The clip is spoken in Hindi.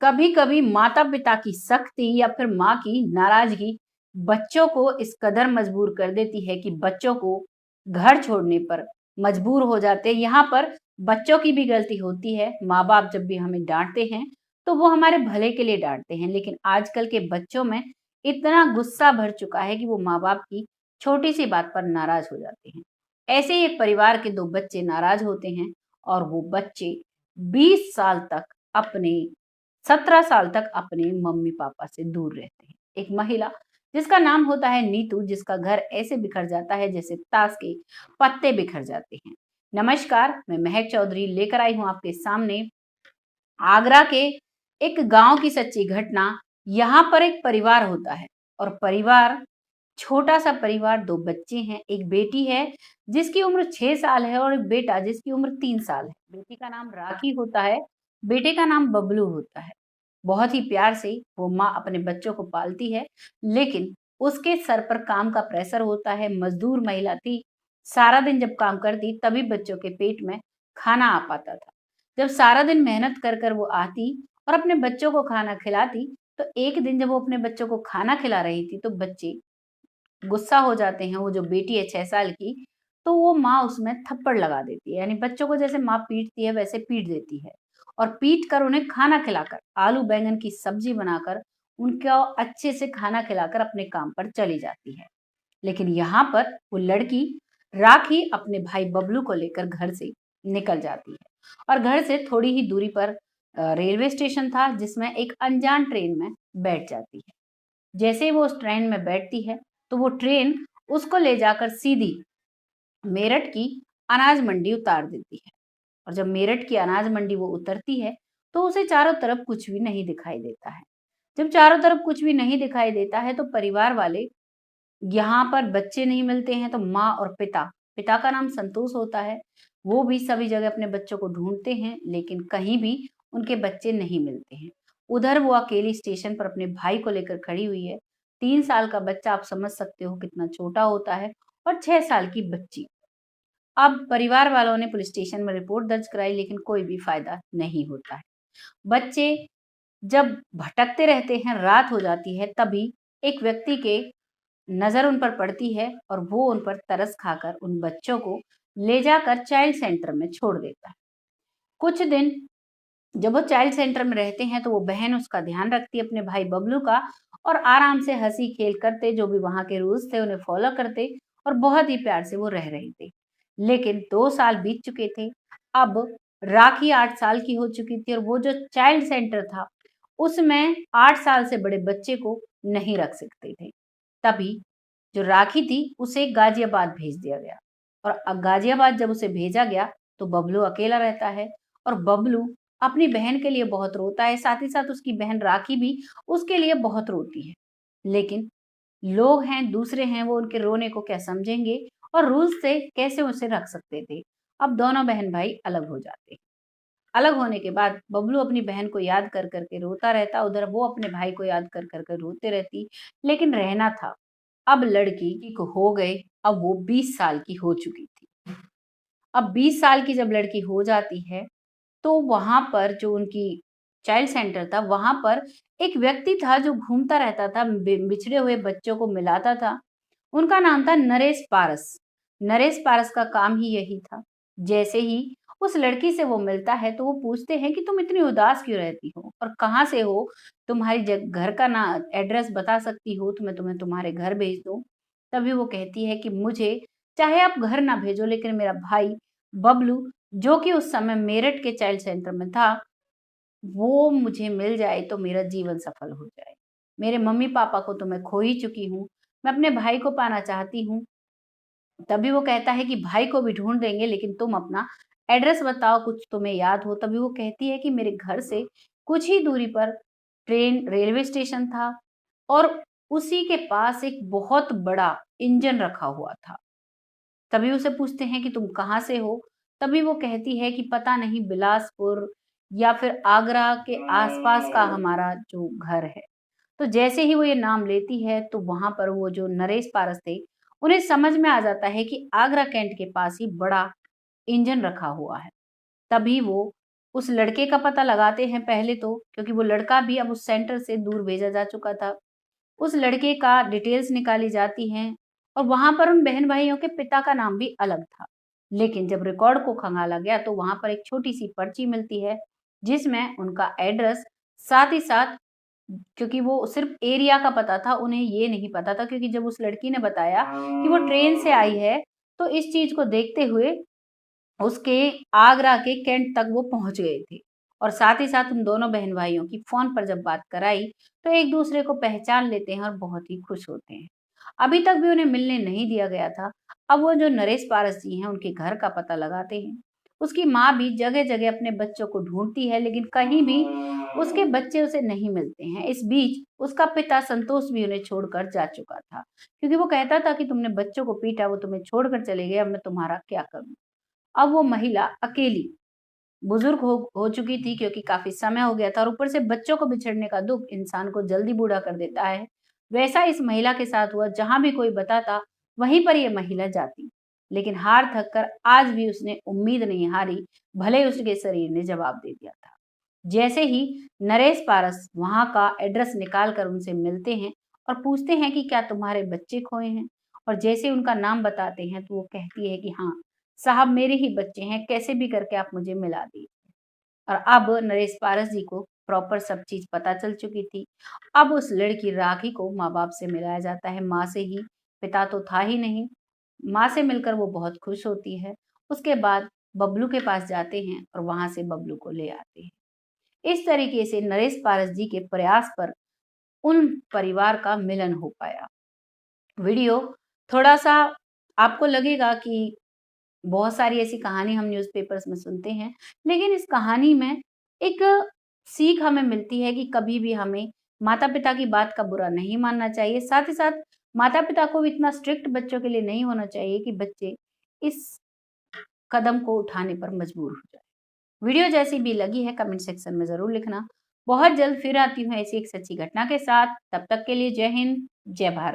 कभी कभी माता पिता की सख्ती या फिर माँ की नाराजगी बच्चों को इस कदर मजबूर कर देती है कि बच्चों को घर छोड़ने पर मजबूर हो जाते हैं। यहाँ पर बच्चों की भी गलती होती है। माँ बाप जब भी हमें डांटते हैं तो वो हमारे भले के लिए डांटते हैं, लेकिन आजकल के बच्चों में इतना गुस्सा भर चुका है कि वो माँ बाप की छोटी सी बात पर नाराज हो जाते हैं। ऐसे ही एक परिवार के दो बच्चे नाराज होते हैं और वो बच्चे 20 साल तक अपने 17 साल तक अपने मम्मी-पापा से दूर रहते हैं। एक महिला जिसका नाम होता है नीतू, जिसका घर ऐसे बिखर जाता है जैसे ताश के पत्ते बिखर जाते हैं। नमस्कार, मैं महक चौधरी लेकर आई हूँ आपके सामने आगरा के एक गाँव की सच्ची घटना। यहाँ पर एक परिवार होता है और परिवार छोटा-सा परिवार, 2 बच्चे हैं, एक बेटी है जिसकी उम्र 6 साल है और एक बेटा जिसकी उम्र 3 साल है। बेटी का नाम राखी होता है, बेटे का नाम बबलू होता है। बहुत ही प्यार से वो माँ अपने बच्चों को पालती है, लेकिन उसके सर पर काम का प्रेशर होता है। मज़दूर महिला थी, सारा दिन जब काम करती तभी बच्चों के पेट में खाना आ पाता था। जब सारा दिन मेहनत कर कर वो आती और अपने बच्चों को खाना खिलाती, तो एक दिन जब वो अपने बच्चों को खाना खिला रही थी, तो बच्चे गुस्सा हो जाते हैं। वो जो बेटी है 6 साल की, तो वो माँ उसमें थप्पड़ लगा देती है। यानी बच्चों को जैसे माँ पीटती है वैसे पीट देती है और पीट कर उन्हें खाना खिलाकर, आलू बैंगन की सब्जी बनाकर, उनको अच्छे से खाना खिलाकर अपने काम पर चली जाती है। लेकिन यहाँ पर वो लड़की राखी अपने भाई बबलू को लेकर घर से निकल जाती है और घर से थोड़ी ही दूरी पर रेलवे स्टेशन था जिसमें एक अनजान ट्रेन में बैठ जाती है। जैसे ही वो उस ट्रेन में बैठती है, तो वो ट्रेन उसको ले जाकर सीधी मेरठ की अनाज मंडी उतार देती है और जब मेरठ की अनाज मंडी वो उतरती है, तो उसे चारों तरफ कुछ भी नहीं दिखाई देता है। जब चारों तरफ कुछ भी नहीं दिखाई देता है, तो परिवार वाले यहाँ पर बच्चे नहीं मिलते हैं, तो माँ और पिता, पिता का नाम संतोष होता है, वो भी सभी जगह अपने बच्चों को ढूँढते हैं, लेकिन कहीं भी उनके बच्चे नहीं मिलते हैं। उधर वो अकेली स्टेशन पर अपने भाई को लेकर खड़ी हुई है। 3 साल का बच्चा, आप समझ सकते हो कितना छोटा होता है, और 6 साल की बच्ची। अब परिवार वालों ने पुलिस स्टेशन में रिपोर्ट दर्ज कराई, लेकिन कोई भी फ़ायदा नहीं होता है। बच्चे जब भटकते रहते हैं, रात हो जाती है, तभी एक व्यक्ति के नज़र उन पर पड़ती है और वो उन पर तरस खाकर उन बच्चों को ले जाकर चाइल्ड सेंटर में छोड़ देता है। कुछ दिन जब वो चाइल्ड सेंटर में रहते हैं, तो वो बहन उसका ध्यान रखती है अपने भाई बबलू का और आराम से हँसी-खेल करते, जो भी वहाँ के रूल्स थे उन्हें फ़ॉलो करते और बहुत ही प्यार से वो रह रहे थे। लेकिन 2 साल बीत चुके थे। अब राखी 8 साल की हो चुकी थी और वो जो चाइल्ड सेंटर था, उसमें 8 साल से बड़े बच्चे को नहीं रख सकते थे। तभी जो राखी थी, उसे गाज़ियाबाद भेज दिया गया और गाज़ियाबाद जब उसे भेजा गया, तो बबलू अकेला रहता है और बबलू अपनी बहन के लिए बहुत रोता है, साथ ही साथ उसकी बहन राखी भी उसके लिए बहुत रोती है। लेकिन लोग हैं, दूसरे हैं, वो उनके रोने को क्या समझेंगे और रूल्स से कैसे उसे रख सकते थे। अब दोनों बहन-भाई अलग हो जाते हैं। अलग होने के बाद बबलू अपनी बहन को याद कर कर के रोता रहता, उधर वो अपने भाई को याद कर कर के रोते रहती, लेकिन रहना था। अब लड़की को हो गए, अब वो 20 साल की हो चुकी थी। अब 20 साल की जब लड़की हो जाती है, तो वहाँ पर जो उनकी चाइल्ड सेंटर था, वहाँ पर एक व्यक्ति था जो घूमता रहता था, बिछड़े हुए बच्चों को मिलाता था। उनका नाम था नरेश पारस। नरेश पारस का काम ही यही था। जैसे ही उस लड़की से वो मिलता है, तो वो पूछते हैं कि तुम इतनी उदास क्यों रहती हो और कहाँ से हो? तुम्हारी घर का ना एड्रेस बता सकती हो तो मैं तुम्हें तुम्हारे घर भेज दूँ। तभी वो कहती है कि मुझे चाहे आप घर ना भेजो, लेकिन मेरा भाई बबलू, जो कि उस समय मेरठ के चाइल्ड सेंटर में था, वो मुझे मिल जाए तो मेरा जीवन सफल हो जाए। मेरे मम्मी-पापा को तो मैं खो ही चुकी हूँ, मैं अपने भाई को पाना चाहती हूँ। तभी वो कहता है कि भाई को भी ढूँढ देंगे, लेकिन तुम अपना एड्रेस बताओ, कुछ तुम्हें याद हो। तभी वो कहती है कि मेरे घर से कुछ ही दूरी पर ट्रेन रेलवे स्टेशन था और उसी के पास एक बहुत बड़ा इंजन रखा हुआ था। तभी उसे पूछते हैं कि तुम कहाँ से हो? तभी वो कहती है कि पता नहीं, बिलासपुर या फिर आगरा के आस-पास का हमारा जो घर है। तो जैसे ही वो ये नाम लेती है, तो वहाँ पर वो जो नरेश पारस थे, उन्हें समझ में आ जाता है कि आगरा कैंट के पास ही बड़ा इंजन रखा हुआ है। तभी वो उस लड़के का पता लगाते हैं पहले तो, क्योंकि वो लड़का भी अब उस सेंटर से दूर भेजा जा चुका था। उस लड़के का डिटेल्स निकाली जाती हैं और वहां पर उन बहन भाइयों के पिता का नाम भी अलग था। लेकिन जब रिकॉर्ड को खंगाला गया तो वहां पर एक छोटी सी पर्ची मिलती है जिसमें उनका एड्रेस, साथ ही साथ, क्योंकि वो सिर्फ एरिया का पता था, उन्हें ये नहीं पता था, क्योंकि जब उस लड़की ने बताया कि वो ट्रेन से आई है तो इस चीज को देखते हुए उसके आगरा के कैंट तक वो पहुंच गए थे। और साथ ही साथ उन दोनों बहन भाइयों की फोन पर जब बात कराई तो एक दूसरे को पहचान लेते हैं और बहुत ही खुश होते हैं। अभी तक भी उन्हें मिलने नहीं दिया गया था। अब वो जो नरेश पारस जी हैं उनके घर का पता लगाते हैं। उसकी माँ भी जगह जगह अपने बच्चों को ढूंढती है लेकिन कहीं भी उसके बच्चे उसे नहीं मिलते हैं। इस बीच उसका पिता संतोष भी उन्हें छोड़कर जा चुका था, क्योंकि वो कहता था कि तुमने बच्चों को पीटा, वो तुम्हें छोड़कर चले गए, अब मैं तुम्हारा क्या करूं। अब वो महिला अकेली बुजुर्ग हो चुकी थी, क्योंकि काफी समय हो गया था और ऊपर से बच्चों को बिछड़ने का दुख इंसान को जल्दी बूढ़ा कर देता है। वैसा इस महिला के साथ हुआ, जहां भी कोई बताता वहीं पर ये महिला जाती। लेकिन हार थक कर आज भी उसने उम्मीद नहीं हारी, भले उसके शरीर ने जवाब दे दिया था। जैसे ही नरेश पारस वहां का एड्रेस निकाल कर उनसे मिलते हैं और पूछते हैं कि क्या तुम्हारे बच्चे खोए हैं, और जैसे उनका नाम बताते हैं तो वो कहती है कि हाँ साहब, मेरे ही बच्चे हैं, कैसे भी करके आप मुझे मिला दीजिए। और अब नरेश पारस जी को प्रॉपर सब चीज पता चल चुकी थी। अब उस लड़की राखी को माँ बाप से मिलाया जाता है, माँ से ही। पिता तो था ही नहीं। माँ से मिलकर वो बहुत खुश होती है। उसके बाद बबलू के पास जाते हैं और वहां से बबलू को ले आते हैं। इस तरीके से नरेश पारस जी के प्रयास पर उन परिवार का मिलन हो पाया। वीडियो थोड़ा सा आपको लगेगा कि बहुत सारी ऐसी कहानी हम न्यूज़पेपर्स में सुनते हैं, लेकिन इस कहानी में एक सीख हमें मिलती है कि कभी भी हमें माता-पिता की बात का बुरा नहीं मानना चाहिए। साथ ही साथ माता-पिता को भी इतना स्ट्रिक्ट बच्चों के लिए नहीं होना चाहिए कि बच्चे इस कदम को उठाने पर मजबूर हो जाएँ। वीडियो जैसी भी लगी है कमेंट सेक्शन में ज़रूर लिखना। बहुत जल्द फिर आती हूँ ऐसी एक सच्ची घटना के साथ। तब तक के लिए जय हिंद, जय भारत।